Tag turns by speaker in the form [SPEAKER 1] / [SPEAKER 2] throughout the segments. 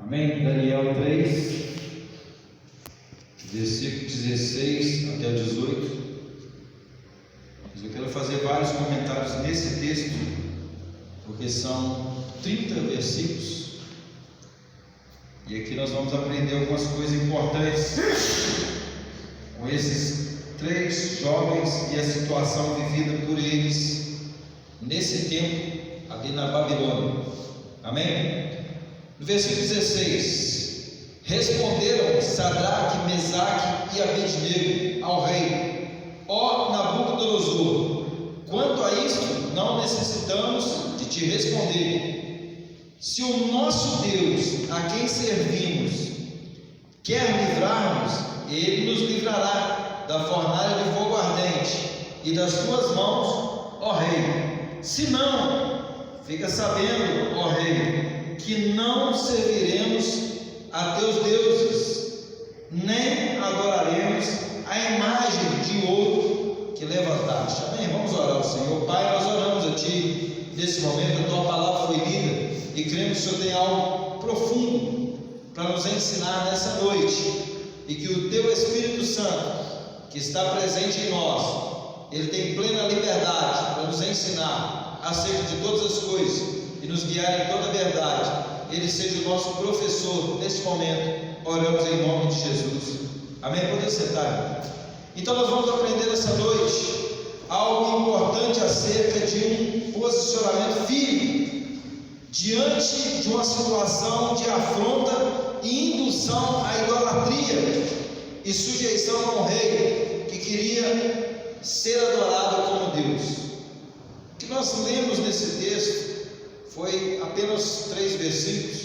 [SPEAKER 1] Amém? Daniel 3, versículo 16 até o 18. Mas eu quero fazer vários comentários nesse texto, porque são 30 versículos. E aqui nós vamos aprender algumas coisas importantes com esses 3 jovens e a situação vivida por eles nesse tempo ali na Babilônia. Amém? No versículo 16: responderam Sadraque, Mesaque e Abednego ao rei: ó Nabucodonosor, quanto a isto não necessitamos de te responder. Se o nosso Deus, a quem servimos, quer livrar-nos, ele nos livrará da fornalha de fogo ardente e das tuas mãos, ó rei. Se não, fica sabendo, ó rei, que não serviremos a teus deuses, nem adoraremos a imagem de ouro que levantaste. Amém? Vamos orar ao Senhor. Pai, nós oramos a Ti nesse momento. A Tua palavra foi lida e cremos que o Senhor tem algo profundo para nos ensinar nessa noite, e que o Teu Espírito Santo, que está presente em nós, Ele tem plena liberdade para nos ensinar acerca de todas as coisas e nos guiar em toda a verdade. Ele seja o nosso professor neste momento. Oramos em nome de Jesus. Amém? Pode sentar, irmão. Então nós vamos aprender essa noite algo importante acerca de um posicionamento firme diante de uma situação de afronta e indução à idolatria e sujeição a um rei que queria ser adorado como Deus. O que nós lemos nesse texto foi apenas 3 versículos,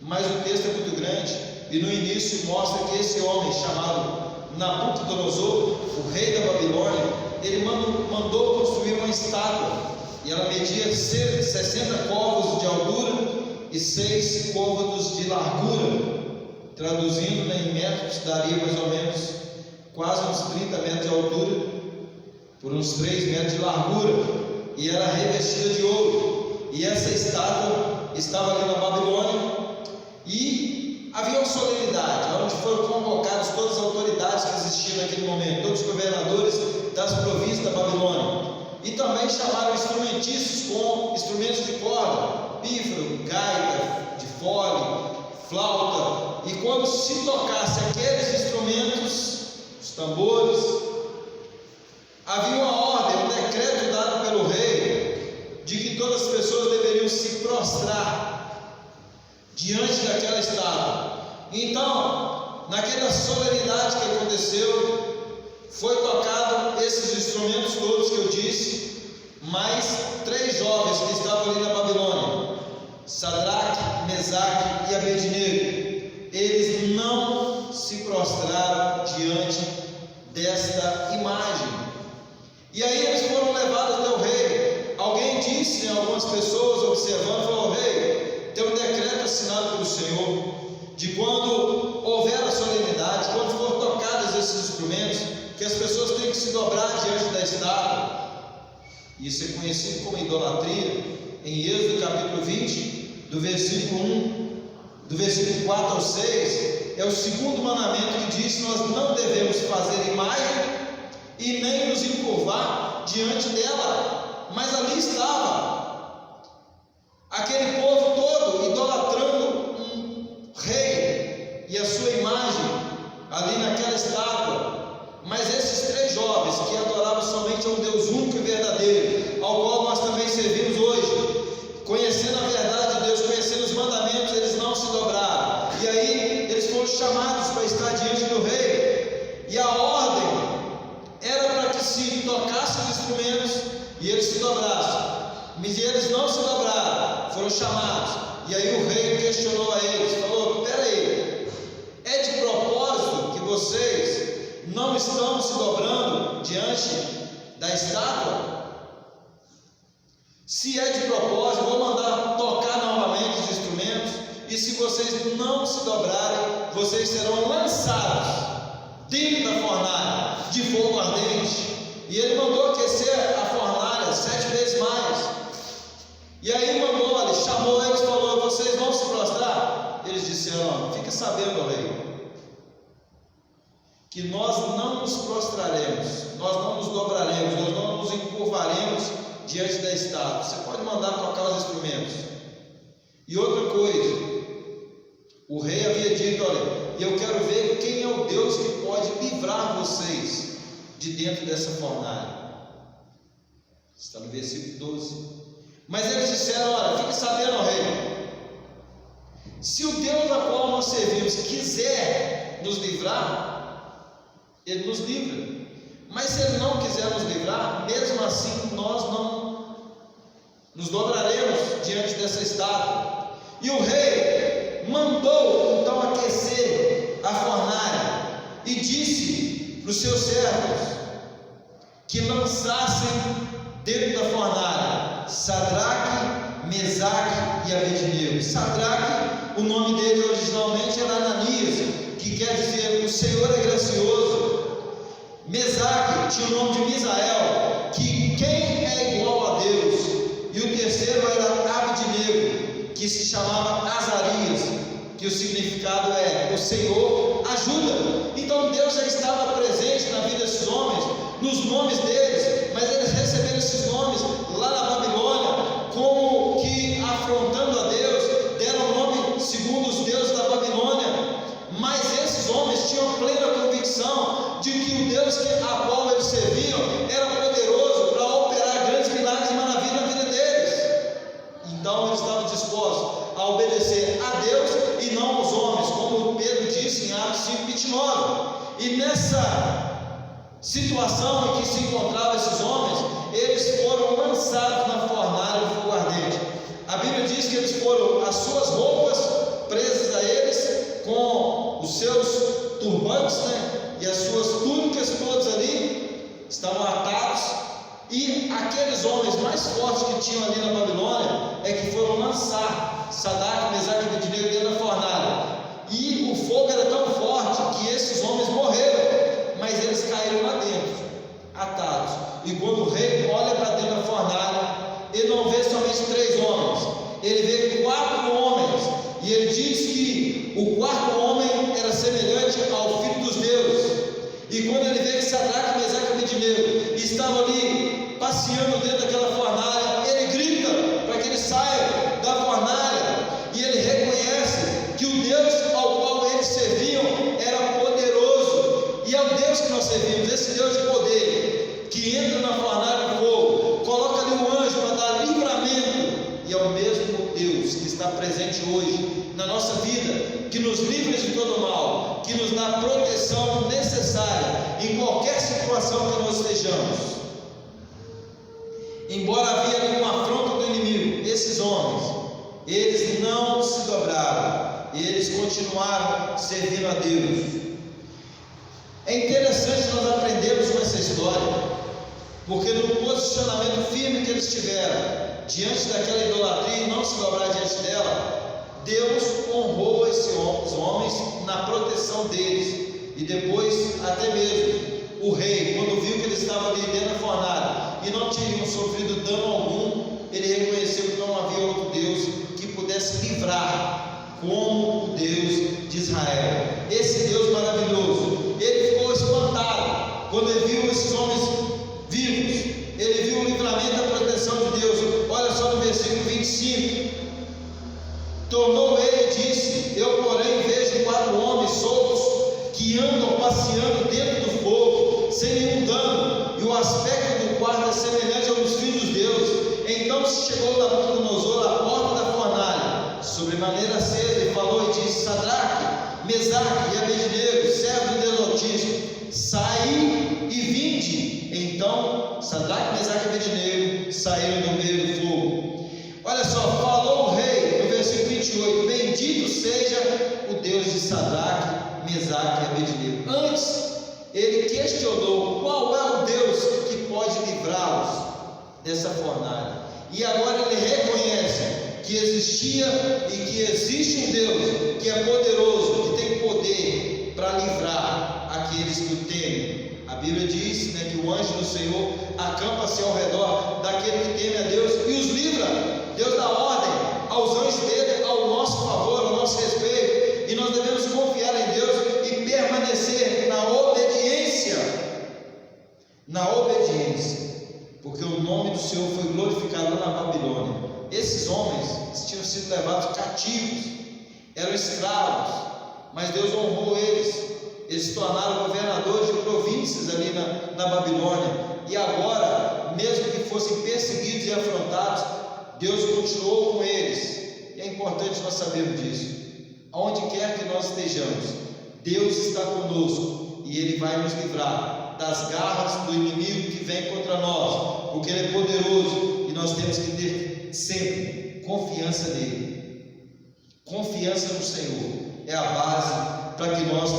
[SPEAKER 1] mas o texto é muito grande, e no início mostra que esse homem chamado Nabucodonosor, o rei da Babilônia, ele mandou construir uma estátua, e ela media 60 côvados de altura e 6 côvados de largura. Traduzindo em metros, daria mais ou menos quase uns 30 metros de altura por uns 3 metros de largura, e era revestida de ouro. E essa estátua estava ali na Babilônia, e havia uma solenidade onde foram convocadas todas as autoridades que existiam naquele momento, todos os governadores das províncias da Babilônia, e também chamaram instrumentistas com instrumentos de corda, pífaro, gaita, de fole, flauta, e quando se tocasse aqueles instrumentos, os tambores, havia uma ordem, um decreto dado pelo rei, de que todas as pessoas deveriam se prostrar diante daquela estátua. Então, naquela solenidade que aconteceu, foi tocado esses instrumentos todos que eu disse, mais 3 jovens que estavam ali na Babilônia, Sadraque, Mesaque e Abednego. Eles não se prostraram diante desta imagem, e aí eles foram levados até o rei. Alguém disse, algumas pessoas observando, falou: rei, tem um decreto assinado pelo Senhor, de quando houver a solenidade, quando for tocados esses instrumentos, que as pessoas têm que se dobrar diante da estátua. Isso é conhecido como idolatria. Em Êxodo capítulo 20, do versículo 4 ao 6, é o segundo mandamento que diz que nós não devemos fazer imagem e nem nos encurvar diante dela. Mas ali estava aquele povo todo idolatrando um rei e a sua imagem ali naquela estátua. Mas esses 3 jovens que adoravam somente a um Deus único e verdadeiro, ao qual nós também servimos hoje, conhecendo a verdade de Deus, conhecendo os mandamentos, eles não se dobraram. E aí eles foram chamados para estar diante do rei, e a ordem era para que se tocasse os instrumentos e eles se dobrassem. Mas eles não se dobraram, foram chamados. E aí o rei questionou a eles, falou: peraí, é de propósito que vocês não estão se dobrando diante da estátua? Se é de propósito, vou mandar tocar novamente os instrumentos, e se vocês não se dobrarem, vocês serão lançados dentro da fornalha de fogo ardente. E ele mandou aquecer a fornalha 7 vezes mais. E aí mandou, ele chamou eles e falou: vocês vão se prostrar? eles disseram: fica sabendo, ó rei, que nós não nos prostraremos, nós não nos dobraremos, nós não nos encurvaremos diante da estátua. Você pode mandar tocar os instrumentos. E outra coisa, o rei havia dito: olha, eu quero ver quem é o Deus que pode livrar vocês de dentro dessa fornalha. Está no versículo 12. Mas eles disseram: olha, fique sabendo, ó rei, se o Deus a qual nós servimos quiser nos livrar, Ele nos livra. Mas se Ele não quiser nos livrar, mesmo assim nós não nos dobraremos diante dessa estátua. E o rei mandou então aquecer a fornalha e disse para os seus servos que lançassem dentro da fornalha Sadraque, Mesaque e Abednego. Sadraque, o nome dele originalmente era Ananias, que quer dizer o Senhor é gracioso. Mesaque tinha o nome de Misael, que quem é igual a Deus. E o terceiro era Abednego, que se chamava Azarias, que o significado é o Senhor ajuda. Então Deus já estava presente na vida desses homens, nos nomes deles, mas eles receberam esses nomes lá na Babilônia, como que afrontando a Deus, deram nome segundo os deuses da Babilônia. Mas esses homens tinham plena convicção de que o Deus a qual eles serviam era poderoso para operar grandes milagres e maravilhas na vida deles. Então eles estavam dispostos a obedecer a Deus e não aos homens, como Pedro disse em Atos 5:29. E nessa situação em que se encontravam esses homens, eles foram lançados na fornalha de fogo ardente. A Bíblia diz que eles foram, as suas roupas presas a eles, com os seus turbantes, e as suas túnicas todas ali estavam atados. E aqueles homens mais fortes que tinham ali na Babilônia é que foram lançar Sadraque, Mesaque e Abednego dentro da fornalha. E o fogo era tão forte que esses homens morreram, mas eles caíram lá dentro, atados. E quando o rei olha para dentro da fornalha, ele não vê somente 3 homens, ele vê 4 homens. E ele diz que o 4º homem era semelhante ao Filho dos Deuses. E quando ele vê que Sadraque, Mesaque e Abednego estavam ali passeando dentro daquela fornalha, ele grita para que eles saiam da fornalha. E ele reconhece que o Deus ao qual eles serviam era poderoso. E é o Deus que nós servimos, esse Deus de poder, que entra na fornalha de fogo, coloca ali um anjo para dar livramento. E é o mesmo Deus que está presente hoje na nossa vida, que nos livra de todo mal, que nos dá a proteção necessária em qualquer situação que nós estejamos. Embora havia ali uma afronta do inimigo, esses homens, eles não se dobraram, eles continuaram servindo a Deus. É interessante nós aprendermos com essa história, porque no posicionamento firme que eles tiveram diante daquela idolatria e não se dobrar diante dela, Deus honrou esses homens na proteção deles. E depois, até mesmo o rei, quando viu que eles estavam ali dentro da fornalha e não tinham sofrido dano algum, ele reconheceu que não havia outro Deus que pudesse livrar como o Deus de Israel. Esse Deus maravilhoso, ele ficou espantado quando ele viu esses homens vivos. Ele viu o livramento e a proteção de Deus. Olha só no versículo 25: tornou ele e disse: eu porém vejo 4 homens soltos que andam passeando dentro do fogo sem nenhum dano, e o aspecto do quarto é semelhante ao dos filhos dos deuses. Então se chegou Nabucodonosor à porta da fornalha, sobremaneira acesa, e falou e disse: Sadraque, Mesaque e Abednego, servos do Deus Altíssimo, saí e vinde. Então Sadraque, Mesaque e Abednego saíram do meio do fogo. Olha só, falou o rei no versículo 28: bendito seja o Deus de Sadraque, Mesaque e Abednego. Antes ele questionou qual é o Deus que pode livrá-los dessa fornalha, e agora ele reconhece que existia e que existe um Deus que é poderoso, que tem poder para livrar aqueles que o temem. A Bíblia diz, que o anjo do Senhor acampa-se ao redor daquele que teme a Deus e os livra. Deus dá ordem aos anjos dele ao nosso favor, ao nosso respeito. devemos confiar em Deus e permanecer na obediência. Na obediência. Porque o nome do Senhor foi glorificado lá na Babilônia. Esses homens tinham sido levados cativos, eram escravos, mas Deus honrou eles. Eles se tornaram governadores de províncias ali na Babilônia. E agora, mesmo que fossem perseguidos e afrontados, Deus continuou com eles. E é importante nós sabermos disso. Aonde quer que nós estejamos, Deus está conosco e Ele vai nos livrar das garras do inimigo que vem contra nós, porque Ele é poderoso e nós temos que ter sempre confiança nele. Confiança no Senhor é a base para que nós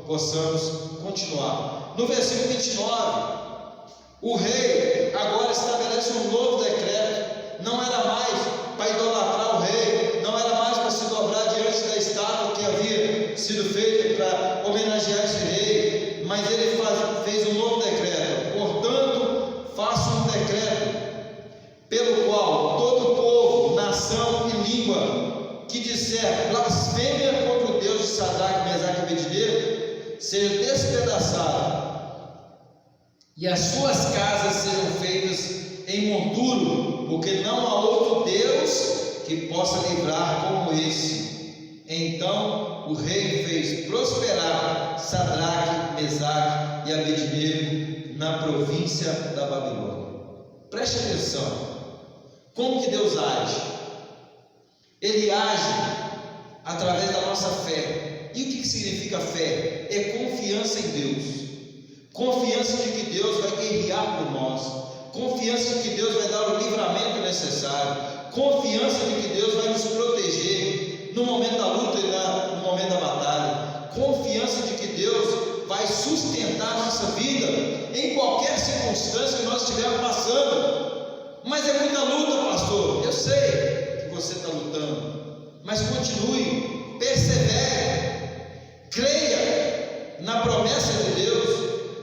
[SPEAKER 1] possamos continuar. No versículo 29, o rei agora estabelece um novo decreto. Não era mais para idolatrar o rei, não era mais para se dobrar diante da estátua que havia sido feita para homenagear esse rei, mas ele fez um novo decreto. Portanto, faço um decreto pelo qual todo povo, nação e língua que disser blasfêmia contra o Deus de Sadraque, Mesaque e Abednego seja despedaçado e as suas casas sejam feitas em monturo, porque não há outro Deus que possa livrar como esse. Então o rei fez prosperar Sadraque, Mesaque e Abednego na província da Babilônia. Preste atenção, como que Deus age? Ele age através da nossa fé. E o que significa fé? É confiança em Deus. Confiança de que Deus vai guerrear por nós, confiança de que Deus vai dar o livramento necessário, confiança de que Deus vai nos proteger no momento da luta e no momento da batalha, confiança de que Deus vai sustentar a nossa vida em qualquer circunstância que nós estivermos passando. Mas é muita luta, pastor. Eu sei que você está lutando, mas continue, persevere, creia na promessa de Deus.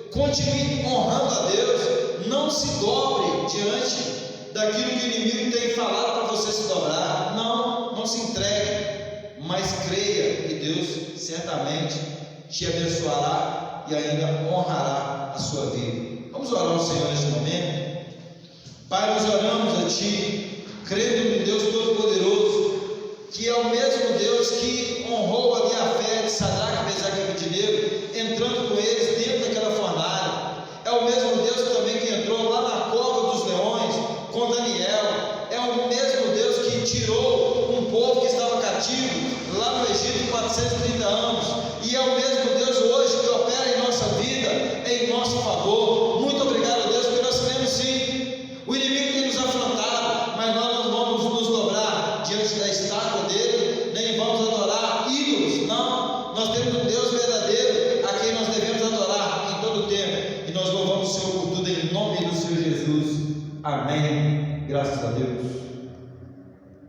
[SPEAKER 1] Continue honrando a Deus, não se dobre diante daquilo que o inimigo tem falado para você se dobrar. Não se entregue, mas creia que Deus certamente te abençoará e ainda honrará a sua vida. Vamos orar ao Senhor neste momento. Pai, nós oramos a Ti, crendo no Deus Todo-Poderoso, que é o mesmo Deus que honrou ali a fé de Sadraque, Mesaque e Abednego, entrando com eles dentro daquela fornalha. É o mesmo Deus também que entrou lá na cova dos leões com Daniel. É o mesmo Deus que tirou um povo que estava cativo lá no Egito 430 anos. E é o mesmo Deus hoje que opera em nossa vida, em nosso favor. Muito obrigado, Deus, porque nós cremos sim. O inimigo tem nos afrontado, mas nós não vamos nos dobrar diante da estátua dele, nem vamos adorar ídolos. Não, nós temos um Deus verdadeiro a quem nós devemos adorar em todo o tempo, e nós louvamos o Senhor por tudo em nome do Senhor Jesus. Amém. Graças a Deus.